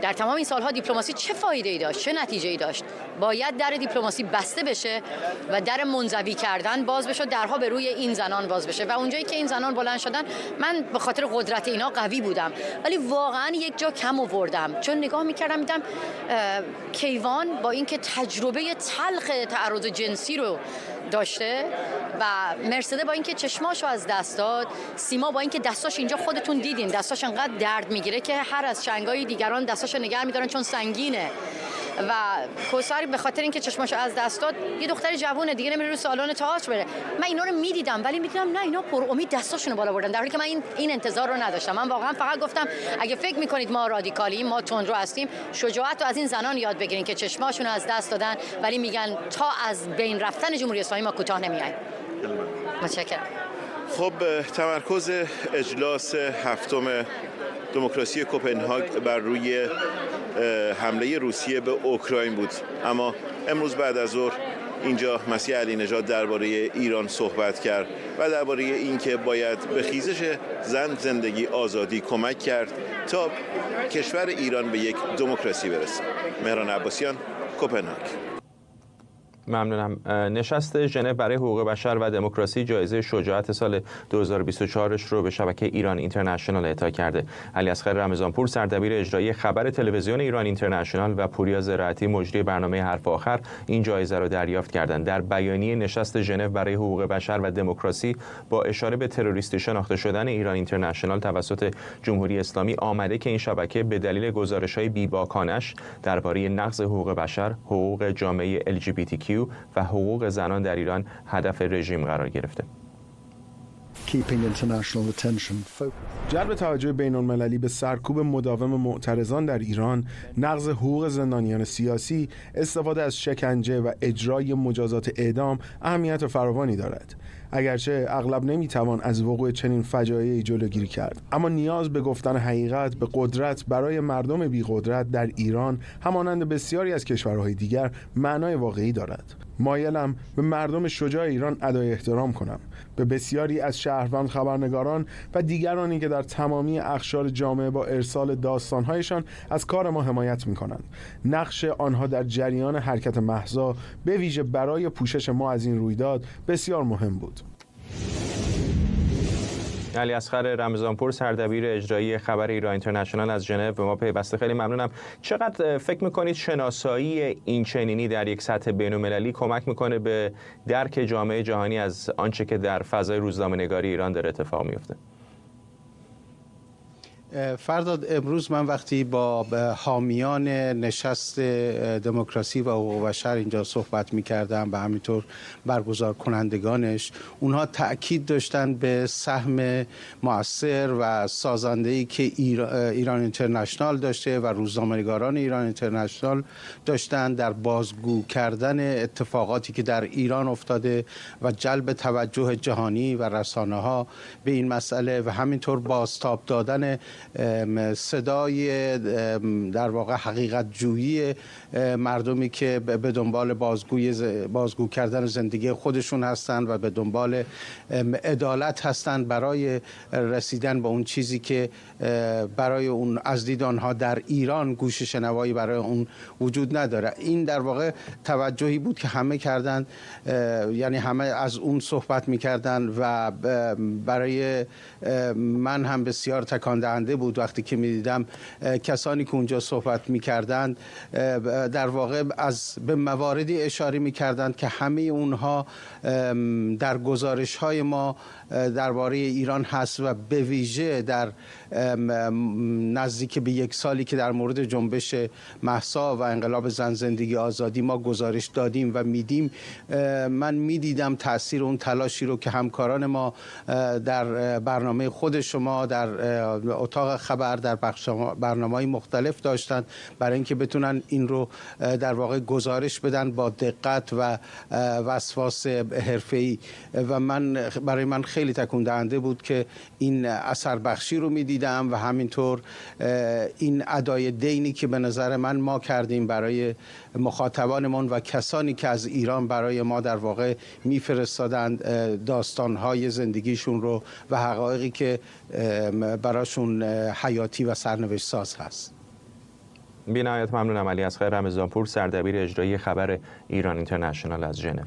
S13: در تمام این سالها دیپلماسی چه فایده‌ای داشت؟ چه نتیجه‌ای داشت؟ باید در دیپلماسی بسته بشه و در منزوی کردن باز بشه، درها به روی این زنان باز بشه. و اونجایی که این زنان بلند شدن، من به خاطر قدرت اینا قوی بودم، ولی واقعا یک جا کم آوردم، چون نگاه می‌کردم می‌دیدم کیوان با اینکه تجربه تلخ تعرض جنسی رو داشته و مرسده با اینکه چشماشو از دست داد، سیما با اینکه دستاش اینجا خودتون دیدین دستاش انقدر درد میگیره که هر از چنگای دیگران دستاشو نگه میدارن چون سنگینه، و کوثر به خاطر اینکه چشماشو از دست داد یه دختر جوونه دیگه نمیره رو سالن تئاتر بره. من اینا رو میدیدم ولی میدیدم نه اینا پر امید دستاشونو بالا بردن، در حالی که من این انتظار رو نداشتم. من واقعا فقط گفتم اگه فکر میکنید ما رادیکالیم، ما تندرو هستیم، شجاعت رو از این زنان یاد بگیرین که چشماشون از دست دادن ولی میگن تا از بین رفتن جمهوری اسلامی ما کوتاه نمیایم. متشکرم.
S8: خب تمرکز اجلاس هفتم دموکراسی کپنهاگ بر روی حمله روسیه به اوکراین بود، اما امروز بعد از ظهر اینجا مسیح علی نژاد درباره ایران صحبت کرد و درباره اینکه باید به خیزش زن زندگی آزادی کمک کرد تا کشور ایران به یک دموکراسی برسه. مهران عباسیان، کپنهاگ.
S1: ممنونم. نشست ژنو برای حقوق بشر و دموکراسی جایزه شجاعت سال 2024 رو به شبکه ایران اینترنشنال اهدا کرده. علیاصغر رمضانپور سردبیر اجرایی خبر تلویزیون ایران اینترنشنال و پوریا زراعتی مجری برنامه حرف آخر این جایزه رو دریافت کردند. در بیانیه نشست ژنو برای حقوق بشر و دموکراسی با اشاره به تروریستی شناخته شدن ایران اینترنشنال توسط جمهوری اسلامی آمده که این شبکه به دلیل گزارش‌های بی‌باکانش درباره نقض حقوق بشر، حقوق جامعه LGBTQ و حقوق زنان در ایران هدف رژیم قرار گرفته.
S14: جلب توجه بین‌المللی به سرکوب مداوم معترضان در ایران، نقض حقوق زندانیان سیاسی، استفاده از شکنجه و اجرای مجازات اعدام اهمیت فراوانی دارد. اگرچه اغلب نمیتوان از وقوع چنین فجایعی جلوگیری کرد، اما نیاز به گفتن حقیقت به قدرت برای مردم بی‌قدرت در ایران همانند بسیاری از کشورهای دیگر معنای واقعی دارد. مایلم به مردم شجاع ایران ادای احترام کنم، به بسیاری از شهروند خبرنگاران و دیگرانی که در تمامی اقشار جامعه با ارسال داستانهایشان از کار ما حمایت می‌کنند. نقش آنها در جریان حرکت مهسا به ویژه برای پوشش ما از این رویداد بسیار مهم بود.
S1: علیاصغر رمضانپور سردبیر اجرایی خبر ایران اینترنشنال از ژنو به ما پیوسته. خیلی ممنونم. چقدر فکر میکنید شناسایی این چنینی در یک سطح بین‌المللی کمک میکنه به درک جامعه جهانی از آنچه که در فضای روزنامه‌نگاری ایران داره اتفاق میفته؟
S15: فرداد، امروز من وقتی با حامیان نشست دموکراسی و حقوق بشر اینجا صحبت می‌کردم و همینطور برگزار کنندگانش، اونها تأکید داشتن به سهم مؤثر و سازنده‌ای که ایران اینترنشنال داشته و روزنامه‌نگاران ایران اینترنشنال داشتن در بازگو کردن اتفاقاتی که در ایران افتاده و جلب توجه جهانی و رسانه‌ها به این مسئله و همینطور بازتاب دادن صدای در واقع حقیقت جویی مردمی که به دنبال بازگو کردن زندگی خودشون هستند و به دنبال عدالت هستند برای رسیدن به اون چیزی که برای اون از دید آنها در ایران گوش شنوایی برای اون وجود نداره. این در واقع توجهی بود که همه کردند، یعنی همه از اون صحبت میکردن و برای من هم بسیار تکان دهنده بود وقتی که میدیدم کسانی که اونجا صحبت میکردند در واقع به مواردی اشاره میکردند که همه اونها در گزارش های ما درباره ایران هست و به ویژه در نزدیک به 1 سالی که در مورد جنبش مهسا و انقلاب زن زندگی آزادی ما گزارش دادیم و میدیم، من میدیدم تاثیر اون تلاشی رو که همکاران ما در برنامه خود شما در اتاق خبر در برنامه‌های مختلف داشتند برای اینکه بتونن این رو در واقع گزارش بدن با دقت و وسواس حرفه‌ای و برای من خیلی تکون دهنده بود که این اثر بخشی رو میدیدم و همینطور این ادای دینی که به نظر من ما کردیم برای مخاطبانمون و کسانی که از ایران برای ما در واقع میفرستادند داستانهای زندگیشون رو و حقایقی که براشون حیاتی و سرنوشت ساز هست.
S1: بی‌نهایت ممنونم. علیاصغر رمضانپور، سردبیر اجرایی خبر ایران اینترنشنال از ژنو.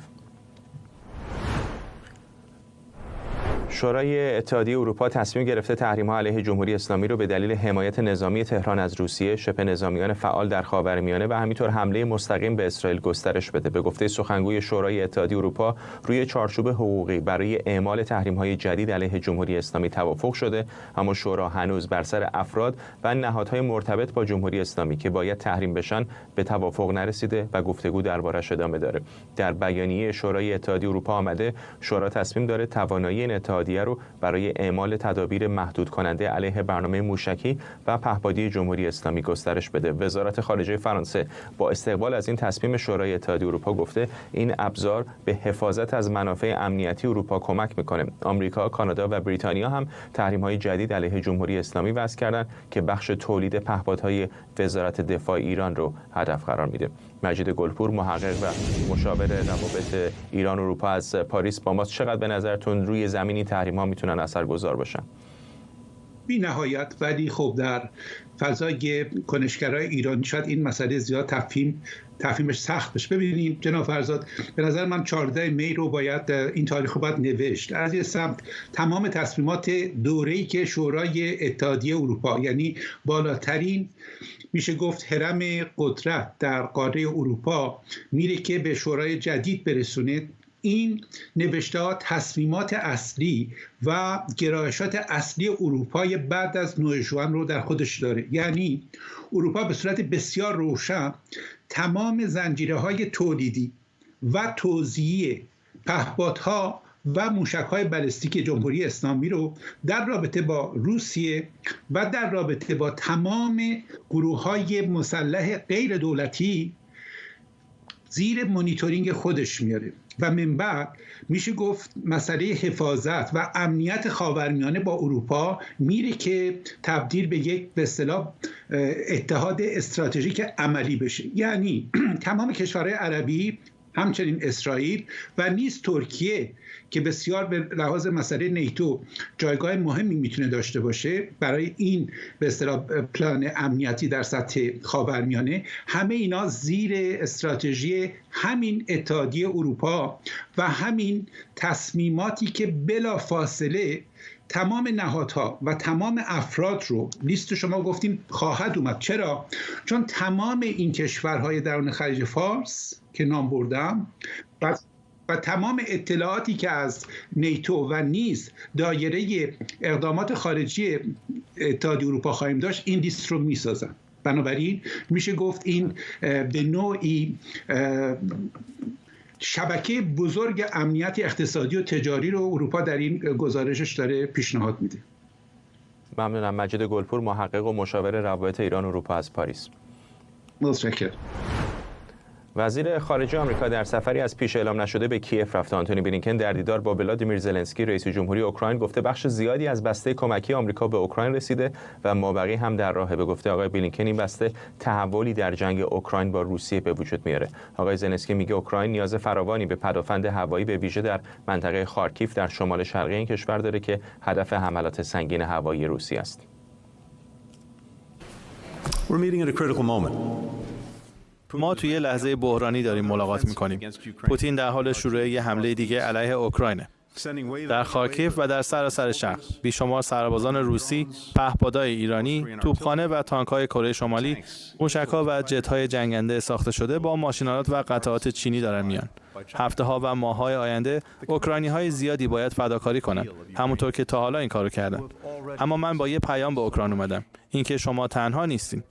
S1: شورای اتحادیه اروپا تصمیم گرفته تحریم‌ها علیه جمهوری اسلامی رو به دلیل حمایت نظامی تهران از روسیه، شبه نظامیان فعال در خاورمیانه و همینطور حمله مستقیم به اسرائیل گسترش بده. به گفته سخنگوی شورای اتحادیه اروپا، روی چارچوب حقوقی برای اعمال تحریم‌های جدید علیه جمهوری اسلامی توافق شده، اما شورا هنوز بر سر افراد و نهادهای مرتبط با جمهوری اسلامی که باید تحریم بشن به توافق نرسیده و گفتگو دربارش ادامه داره. در بیانیه شورای اتحادیه اروپا آمده شورا تصمیم داره توانایی این اتحادیه رو برای اعمال تدابیر محدود کننده علیه برنامه موشکی و پهپادی جمهوری اسلامی گسترش بده. وزارت خارجه فرانسه با استقبال از این تصمیم شورای اتحادیه اروپا گفته این ابزار به حفاظت از منافع امنیتی اروپا کمک میکنه. آمریکا، کانادا و بریتانیا هم تحریم‌های جدید علیه جمهوری اسلامی وضع کردن که بخش تولید پهپادهای وزارت دفاع ایران رو هدف قرار میده. مجید گلپور، محقق و مشاور روابط ایران اروپا از پاریس با ماست. چقدر به نظرتون روی زمین این تحریم‌ها میتونن اثرگذار باشن؟
S16: بی نهایت، ولی خب در فضای کنشگرای ایرانی شاید این مسئله زیاد تفهیمش سخت بشه. ببینید جناب فرزاد، به نظر من 14 می رو باید این تاریخ رو باید نوشت. از یه سمت تمام تصمیمات دوره‌ای که شورای اتحادیه اروپا، یعنی بالاترین میشه گفت هرم قدرت در قاره اروپا، میره که به شورای جدید برسونه، این نوشته‌ها تصمیمات اصلی و گرایشات اصلی اروپای بعد از 9 ژوئن رو در خودش داره. یعنی اروپا به صورت بسیار روشن تمام زنجیره‌های تولیدی و توزیعی پهپادها و موشک‌های بالستیک جمهوری اسلامی رو در رابطه با روسیه و در رابطه با تمام گروه‌های مسلح غیر دولتی زیر مانیتورینگ خودش میاره و من بعد میشه گفت مسئله حفاظت و امنیت خاورمیانه با اروپا میره که تبدیل به یک به اصطلاح اتحاد استراتژیک عملی بشه. یعنی تمام کشورهای عربی، همچنین اسرائیل و نیز ترکیه که بسیار به لحاظ مسئله نیتو جایگاه مهمی میتونه داشته باشه برای این به اصطلاح پلان امنیتی در سطح خاورمیانه، همه اینا زیر استراتژی همین اتحادیه اروپا و همین تصمیماتی که بلافاصله تمام نهادها و تمام افراد رو، لیست شما گفتیم خواهد اومد. چرا؟ چون تمام این کشورهای درون خلیج فارس که نام بردم و تمام اطلاعاتی که از نیتو و نیز دایره اقدامات خارجی اتحادیه اروپا خواهیم داشت این لیست رو میسازن. بنابراین میشه گفت این به نوعی شبکه بزرگ امنیت اقتصادی و تجاری رو اروپا در این گزارشش داره پیشنهاد میده.
S1: ممنونم. مجید گلپور، محقق و مشاور روابط ایران اروپا از پاریس.
S16: متشکرم.
S1: وزیر خارجه آمریکا در سفری از پیش اعلام نشده به کیف رفت. آنتونی بلینکن در دیدار با ولادیمیر زلنسکی رئیس جمهوری اوکراین گفته بخش زیادی از بسته کمکی آمریکا به اوکراین رسیده و مابقی هم در راهه. به گفته آقای بلینکن این بسته تحولی در جنگ اوکراین با روسیه به وجود میاره. آقای زلنسکی میگه اوکراین نیاز فراوانی به پدافند هوایی به ویژه در منطقه خارکیف در شمال شرقی این کشور داره که هدف حملات سنگین هوایی روسیه است.
S17: ما توی یه لحظه بحرانی داریم ملاقات می‌کنیم. پوتین در حال شروع یه حمله دیگه علیه اوکراینه. در خارکیف و در سراسر شرق بیشمار سربازان روسی، پهپادهای ایرانی، توپخانه و تانک‌های کره شمالی، موشک‌ها و جت‌های جنگنده ساخته شده با ماشین‌آلات و قطعات چینی دارن میان. هفته‌ها و ماه‌های آینده اوکراینی‌های زیادی باید فداکاری کنن، همونطور که تا حالا این کارو کردن. اما من با یه پیام به اوکراین اومدم، اینکه شما تنها نیستین.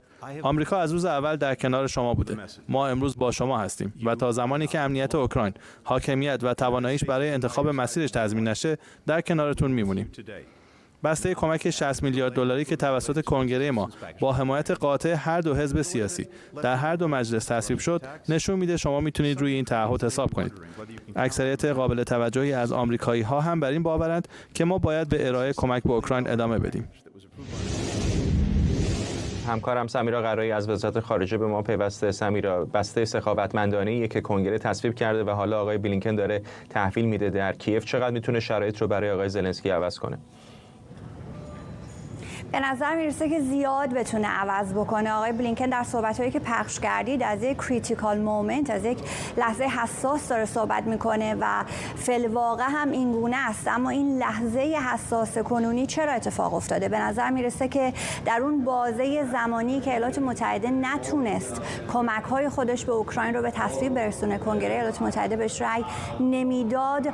S17: آمریکا از روز اول در کنار شما بوده. ما امروز با شما هستیم و تا زمانی که امنیت اوکراین، حاکمیت و تواناییش برای انتخاب مسیرش تضمین نشه، در کنارتون میمونیم. بسته کمک 60 میلیارد دلاری که توسط کنگره ما با حمایت قاطع هر دو حزب سیاسی در هر دو مجلس تصویب شد، نشون میده شما میتونید روی این تعهد حساب کنید. اکثریت قابل توجهی از آمریکایی‌ها هم بر این باورند که ما باید به ارائه کمک به اوکراین ادامه بدیم.
S1: همکارم سمیرا قرایی از وزارت خارجه به ما پیوسته. سمیرا، بسته سخاوتمندانه‌ای که کنگره تصویب کرده و حالا آقای بلینکن داره تحویل میده در کیف، چقدر میتونه شرایط رو برای آقای زلنسکی عوض کنه؟
S18: به نظر میرسه که زیاد بتونه عوض بکنه. آقای بلینکن در صحبت‌هایی که پخش کردید از یک کریتیکال مومنت، از یک لحظه حساس داره صحبت میکنه و فی‌الواقع هم این گونه است. اما این لحظه حساس کنونی چرا اتفاق افتاده؟ به نظر میرسه که در اون بازه زمانی که ایالات متحده نتونست کمک‌های خودش به اوکراین رو به تصویب برسونه، کنگره ایالات متحده بهش رأی نمیداد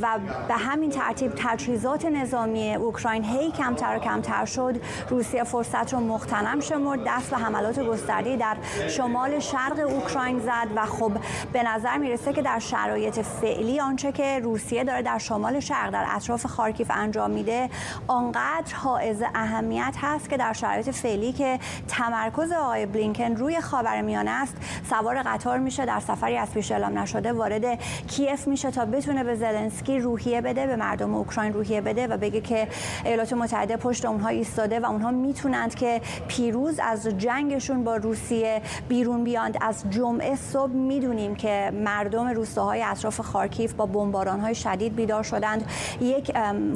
S18: و به همین ترتیب تجهیزات نظامی اوکراین هی کمتر و کمتر شد، روسیه فرصت رو مغتنم شمرد، دست به حملات گسترده در شمال شرق اوکراین زد و خب به نظر میرسه که در شرایط فعلی آنچه که روسیه داره در شمال شرق در اطراف خارکیف انجام میده آنقدر حائز اهمیت هست که در شرایط فعلی که تمرکز آقای بلینکن روی خاورمیانه است، سوار قطار میشه، در سفری از پیش اعلام نشده وارد کیف میشه تا بتونه به زلنسکی روحیه بده، به مردم اوکراین روحیه بده و بگه که ایالات متحده پشت اونها ایستاده و اونها میتونند که پیروز از جنگشون با روسیه بیرون بیاند. از جمعه صبح میدونیم که مردم روستاهای اطراف خارکیف با بمباران‌های شدید بیدار شدند. یک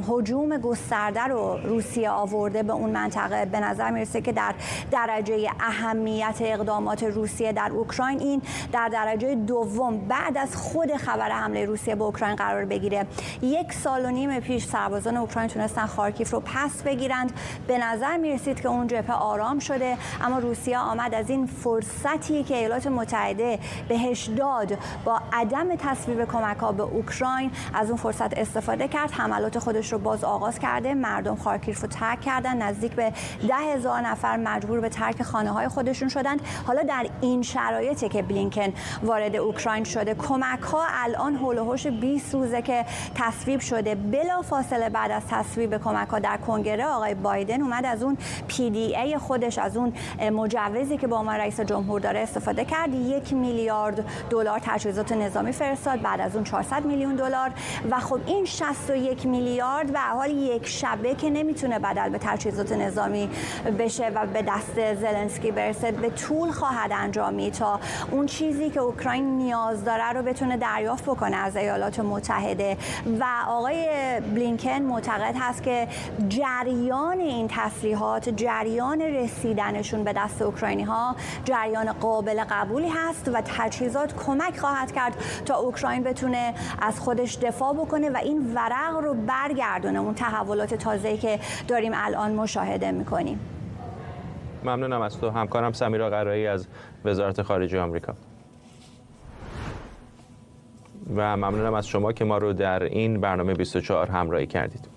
S18: هجوم گسترده رو روسیه آورده به اون منطقه. به نظر میرسه که در درجه اهمیت اقدامات روسیه در اوکراین این در درجه دوم بعد از خود خبر حمله روسیه به اوکراین قرار بگیره. 1.5 سال پیش سربازان اوکراین تونستن خارکیف رو پس بگیرند. به نظر میرسید که اون جبهه آرام شده، اما روسیه آمد از این فرصتی که ایالات متحده بهش داد با عدم تصویب کمک‌ها به اوکراین، از اون فرصت استفاده کرد، حملات خودش رو باز آغاز کرده. مردم خارکیف رو ترک کردن، نزدیک به 10,000 نفر مجبور به ترک خانه‌های خودشون شدند. حالا در این شرایطی که بلینکن وارد اوکراین شده، کمک‌ها الان هول و هوش 20 روزه که تصویب شده. بلافاصله بعد از تصویب کمک‌ها در کنگره آقای بایدن اومد از اون PDA خودش، از اون مجوزی که با عنوان رئیس جمهور داره استفاده کرد. 1 میلیارد دلار تجهیزات نظامی فرستاد، بعد از اون 400 میلیون دلار و خب این 61 میلیارد به حال یک شبه که نمیتونه بدل به تجهیزات نظامی بشه و به دست زلنسکی برسه، به طول خواهد انجامید تا اون چیزی که اوکراین نیاز داره رو بتونه دریافت بکنه از ایالات متحده. و آقای بلینکن معتقد هست که جریان این تسلیحات، جریان رسیدنشون به دست اوکراینی ها جریان قابل قبولی هست و تجهیزات کمک خواهد کرد تا اوکراین بتونه از خودش دفاع بکنه و این ورق رو برگردونه، اون تحولات تازه‌ای که داریم الان مشاهده میکنیم.
S1: ممنونم از تو همکارم سمیرا قرایی از وزارت خارجه آمریکا و ممنونم از شما که ما رو در این برنامه 24 همراهی کردید.